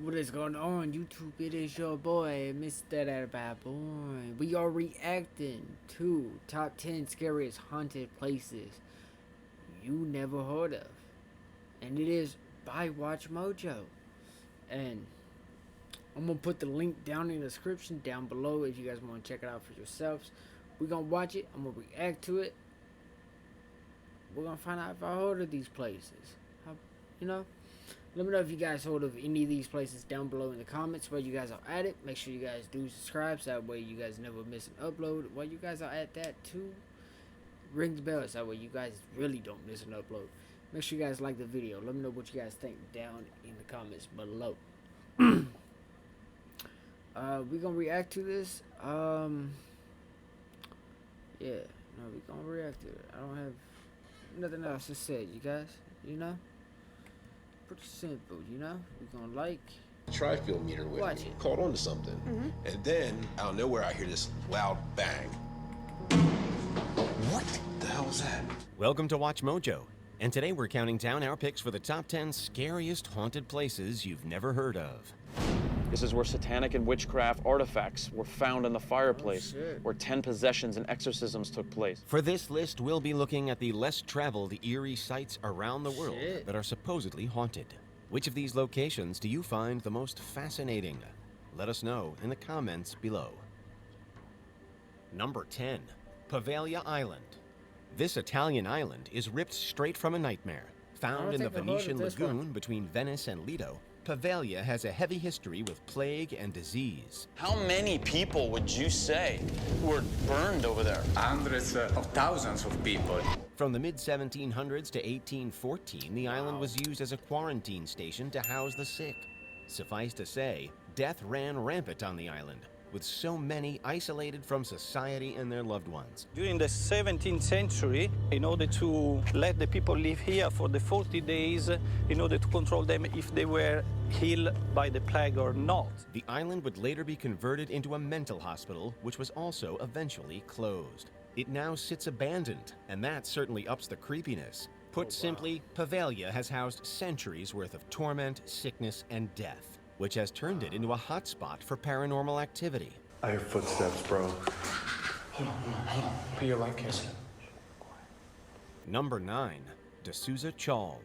What is going on, YouTube? It is your boy, MrBaboon. We are reacting to top 10 scariest haunted places you never heard of. And it is by Watch Mojo. And I'm going to put the link down in the description down below if you guys want to check it out for yourselves. We're going to watch it. I'm going to react to it. We're going to find out if I heard of these places. You know? Let me know if you guys heard of any of these places down below in the comments while you guys are at it. Make sure you guys do subscribe so that way you guys never miss an upload. While you guys are at that too, ring the bell so that way you guys really don't miss an upload. Make sure you guys like the video. Let me know what you guys think down in the comments below. We're gonna react to this. Yeah, no, we're gonna react to it. I don't have nothing else to say, you guys, you know? Pretty simple, you know? We're gonna like Tri-field meter with watch me. it. Caught on to something. And then, out of nowhere, I hear this loud bang. What the hell was that? Welcome to Watch Mojo, and today we're counting down our picks for the top 10 scariest haunted places you've never heard of. This is where satanic and witchcraft artifacts were found in the fireplace, shit. where 10 possessions and exorcisms took place. For this list, we'll be looking at the less traveled eerie sites around the world Shit. that are supposedly haunted. Which of these locations do you find the most fascinating? Let us know in the comments below. Number 10, Poveglia Island. This Italian island is ripped straight from a nightmare. Found in the think I've heard of Venetian this one. lagoon between Venice and Lido, Poveglia has a heavy history with plague and disease. How many people would you say were burned over there? Hundreds of thousands of people. From the mid-1700s to 1814, the island was used as a quarantine station to house the sick. Suffice to say, death ran rampant on the island, with so many isolated from society and their loved ones. During the 17th century, in order to let the people live here for the 40 days, in order to control them if they were killed by the plague or not. The island would later be converted into a mental hospital, which was also eventually closed. It now sits abandoned, and that certainly ups the creepiness. Put simply, Poveglia has housed centuries worth of torment, sickness, and death, which has turned it into a hotspot for paranormal activity. I hear footsteps, bro. Hold on. Put your light case. Number 9, D'Souza Chawl.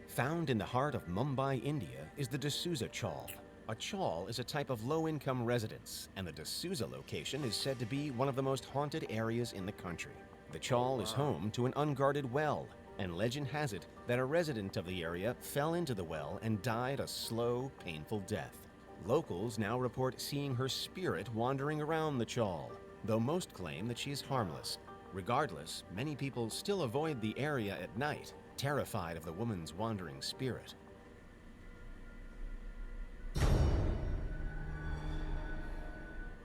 Found in the heart of Mumbai, India, is the D'Souza Chawl. A chawl is a type of low-income residence, and the D'Souza location is said to be one of the most haunted areas in the country. The chawl is home to an unguarded well, and legend has it that a resident of the area fell into the well and died a slow, painful death. Locals now report seeing her spirit wandering around the chawl, though most claim that she is harmless. Regardless, many people still avoid the area at night, terrified of the woman's wandering spirit.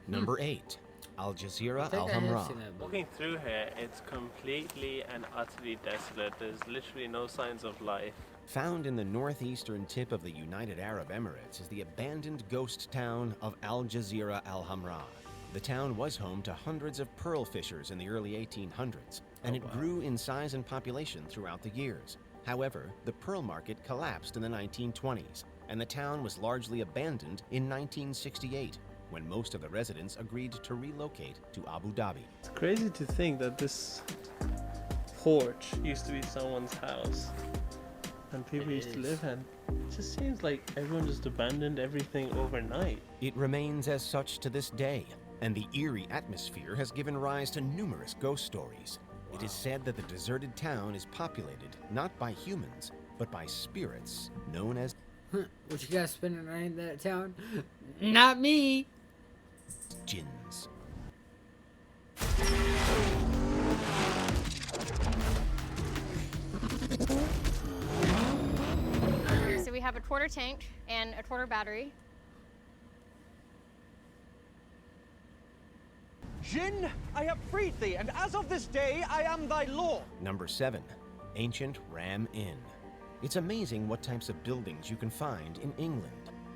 Number 8, Al Jazeera Al Hamra. Walking through here, it's completely and utterly desolate. There's literally no signs of life. Found in the northeastern tip of the United Arab Emirates is the abandoned ghost town of Al Jazeera Al Hamra. The town was home to hundreds of pearl fishers in the early 1800s, and it grew in size and population throughout the years. However, the pearl market collapsed in the 1920s, and the town was largely abandoned in 1968, when most of the residents agreed to relocate to Abu Dhabi. It's crazy to think that this porch used to be someone's house and people used to live in. It just seems like everyone just abandoned everything overnight. It remains as such to this day, and the eerie atmosphere has given rise to numerous ghost stories. It is said that the deserted town is populated not by humans, but by spirits known as What you guys spending the night in that town? Not me. jinns. So we have a quarter tank and a quarter battery. Jinn, I have freed thee, and as of this day, I am thy law. Number 7, Ancient Ram Inn. It's amazing what types of buildings you can find in England.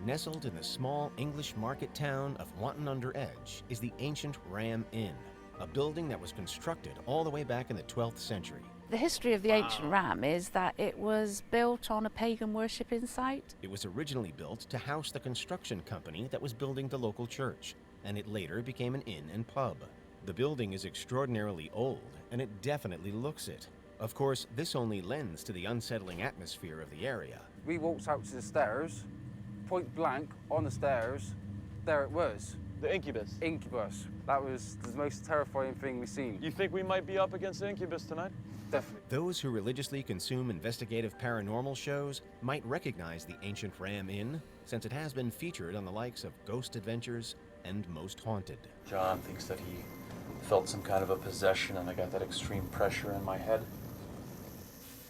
Nestled in the small English market town of Wanton-under-Edge is the Ancient Ram Inn, a building that was constructed all the way back in the 12th century. The history of the ancient ram is that it was built on a pagan worshipping site. It was originally built to house the construction company that was building the local church, and it later became an inn and pub. The building is extraordinarily old, and it definitely looks it. Of course, this only lends to the unsettling atmosphere of the area. We walked out to the stairs, point blank on the stairs, there it was. The incubus. Incubus. That was the most terrifying thing we've seen. You think we might be up against the incubus tonight? Definitely. Those who religiously consume investigative paranormal shows might recognize the ancient Ram Inn, since it has been featured on the likes of Ghost Adventures and Most Haunted. John thinks that he felt some kind of a possession and I got that extreme pressure in my head.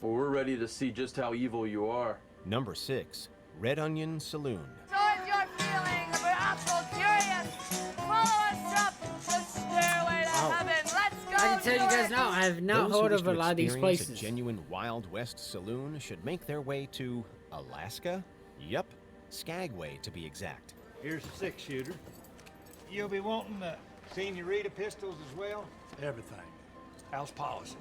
Well, we're ready to see just how evil you are. Number 6, Red Onion Saloon. So if you're feeling also curious, follow us up the stairway to heaven. Let's go. I can tell you guys now, I have not Those who heard wish of to a lot of these experience places. A genuine Wild West saloon should make their way to Alaska? Yep, Skagway to be exact. Here's a 6-shooter. You'll be wanting the senorita pistols as well? Everything. House policy.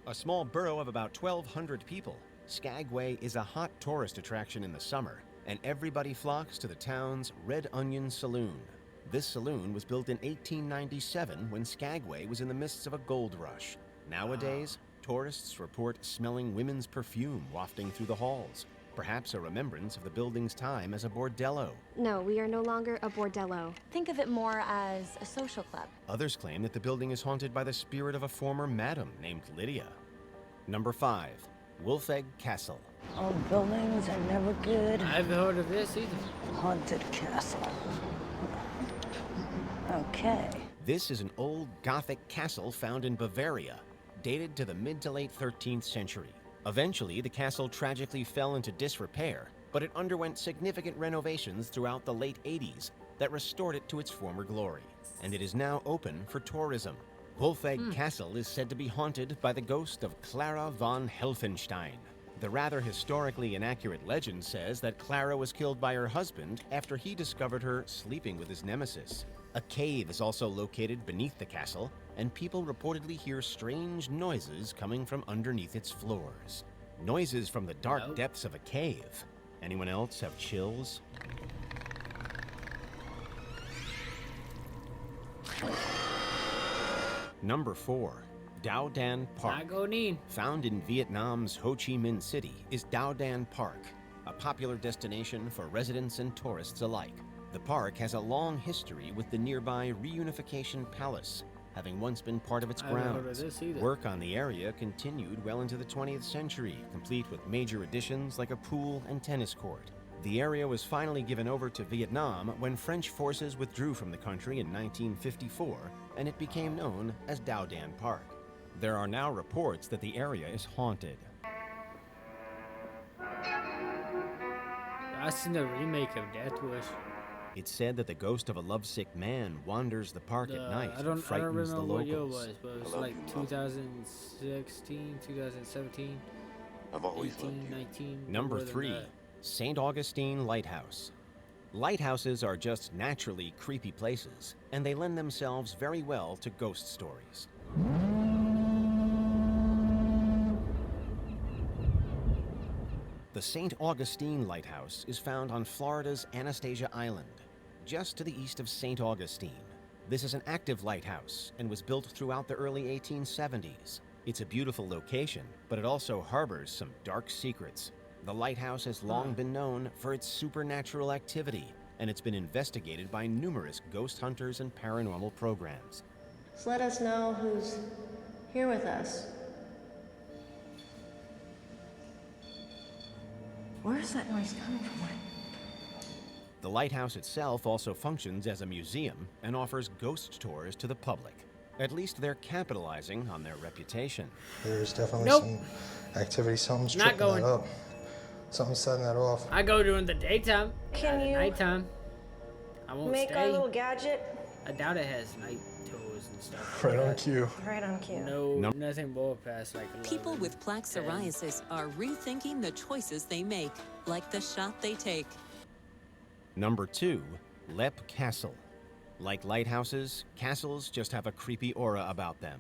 A small borough of about 1,200 people, Skagway is a hot tourist attraction in the summer, and everybody flocks to the town's Red Onion Saloon. This saloon was built in 1897 when Skagway was in the midst of a gold rush. Nowadays, tourists report smelling women's perfume wafting through the halls, perhaps a remembrance of the building's time as a bordello. No, we are no longer a bordello. Think of it more as a social club. Others claim that the building is haunted by the spirit of a former madam named Lydia. Number 5, Wolfegg Castle. Old buildings are never good. I haven't heard of this either. Haunted castle. Okay. This is an old Gothic castle found in Bavaria, dated to the mid to late 13th century. Eventually, the castle tragically fell into disrepair, but it underwent significant renovations throughout the late 80s that restored it to its former glory, and it is now open for tourism. Wolfegg Castle is said to be haunted by the ghost of Clara von Helfenstein. The rather historically inaccurate legend says that Clara was killed by her husband after he discovered her sleeping with his nemesis. A cave is also located beneath the castle, and people reportedly hear strange noises coming from underneath its floors. Noises from the dark depths of a cave. Anyone else have chills? Number 4, Dao Dan Park. Found in Vietnam's Ho Chi Minh City is Dao Dan Park, a popular destination for residents and tourists alike. The park has a long history with the nearby Reunification Palace, having once been part of its grounds. Work on the area continued well into the 20th century, complete with major additions like a pool and tennis court. The area was finally given over to Vietnam when French forces withdrew from the country in 1954, and it became known as Dao Dan Park. There are now reports that the area is haunted. I seen the remake of Death Wish. It's said that the ghost of a lovesick man wanders the park at night and frightens the I don't remember locals. what year it was, but it was like 2016, 2017, I've always 18, 19. Number more than 3, that. St. Augustine Lighthouse. Lighthouses are just naturally creepy places, and they lend themselves very well to ghost stories. The St. Augustine Lighthouse is found on Florida's Anastasia Island, just to the east of St. Augustine. This is an active lighthouse and was built throughout the early 1870s. It's a beautiful location, but it also harbors some dark secrets. The lighthouse has long been known for its supernatural activity, and it's been investigated by numerous ghost hunters and paranormal programs. Just let us know who's here with us. Where's that noise coming from? The lighthouse itself also functions as a museum and offers ghost tours to the public. At least they're capitalizing on their reputation. There's definitely some activity. Something's Not tripping going. that up. Something's setting that off. I go during the daytime. Can At you nighttime, I won't make stay. our little gadget? I doubt it has night tours and stuff. Right on cue. Right on cue. No, nothing more past like 11. People with plaque psoriasis are rethinking the choices they make, like the shot they take. Number 2, Lepp Castle. Like lighthouses, castles just have a creepy aura about them.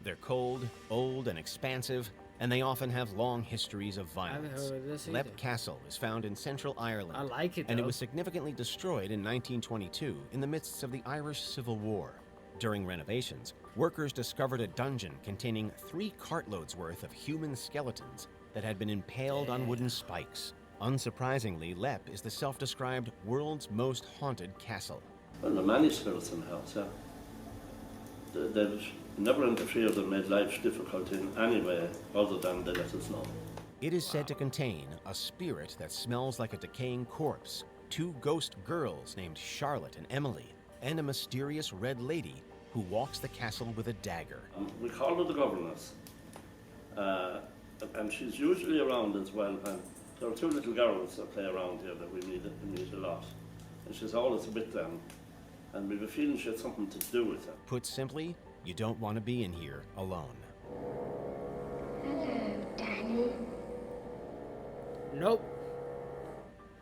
They're cold, old, and expansive, and they often have long histories of I haven't violence. heard of this Lep either. Castle is found in central Ireland. I like it, and it though. was significantly destroyed in 1922 in the midst of the Irish Civil War. During renovations, workers discovered a dungeon containing 3 cartloads worth of human skeletons that had been impaled on wooden spikes. Unsurprisingly, Lep is the self-described world's most haunted castle. Well, there are many spirits in the house, yeah. They've never interfered and made life difficult in any way other than they let us know. It is said to contain a spirit that smells like a decaying corpse, 2 ghost girls named Charlotte and Emily, and a mysterious red lady who walks the castle with a dagger. We call her the governess, and she's usually around as well. And there are 2 little girls that play around here that we meet a lot, and she's always with them, and we have a feeling she had something to do with it. Put simply, you don't want to be in here alone. Hello, Danny. Nope.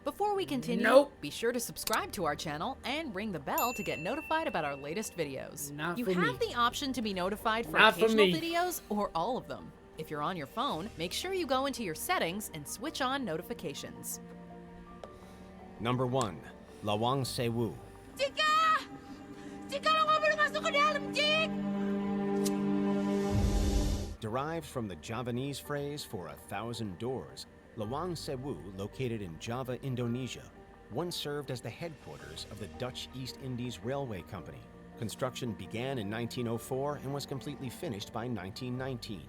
Before we continue, Nope. be sure to subscribe to our channel and ring the bell to get notified about our latest videos. Not you for have me. the option to be notified for Not for occasional me. videos or all of them. If you're on your phone, make sure you go into your settings and switch on notifications. Number 1. Lawang Sewu. Tika! Tika lang ako lumasok ka dalam, Tik! Derived from the Javanese phrase for 1,000 doors, Lawang Sewu, located in Java, Indonesia, once served as the headquarters of the Dutch East Indies Railway Company. Construction began in 1904 and was completely finished by 1919.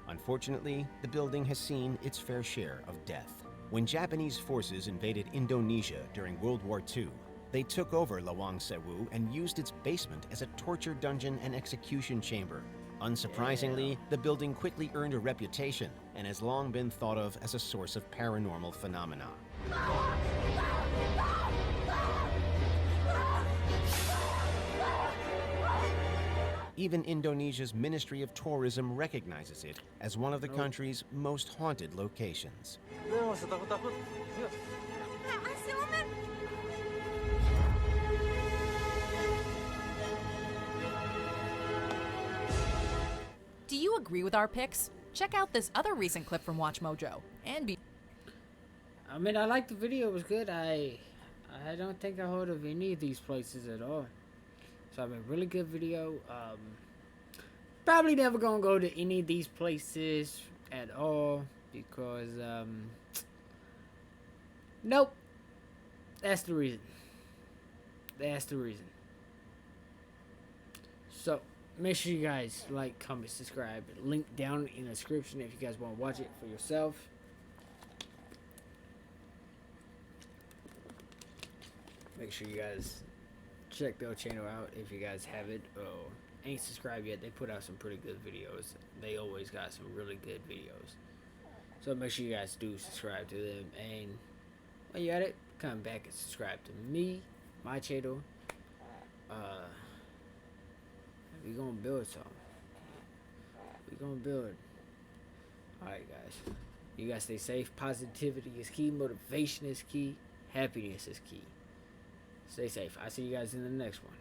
Unfortunately, the building has seen its fair share of death. When Japanese forces invaded Indonesia during World War II, they took over Lawang Sewu and used its basement as a torture dungeon and execution chamber. Unsurprisingly, the building quickly earned a reputation and has long been thought of as a source of paranormal phenomena. Even Indonesia's Ministry of Tourism recognizes it as one of the country's most haunted locations. Do you agree with our picks? Check out this other recent clip from Watch Mojo and be I mean, I like the video. It was good. I don't think I heard of any of these places at all. So I mean, really good video. Probably never gonna go to any of these places at all because nope. That's the reason. That's the reason. So make sure you guys like, comment, subscribe. Link down in the description if you guys want to watch it for yourself. Make sure you guys check their channel out if you guys haven't or ain't subscribed yet. They put out some pretty good videos. They always got some really good videos. So make sure you guys do subscribe to them. And while you're at it, come back and subscribe to me, my channel. We gonna build something. We gonna build. Alright guys. You guys stay safe. Positivity is key. Motivation is key. Happiness is key. Stay safe. I'll see you guys in the next one.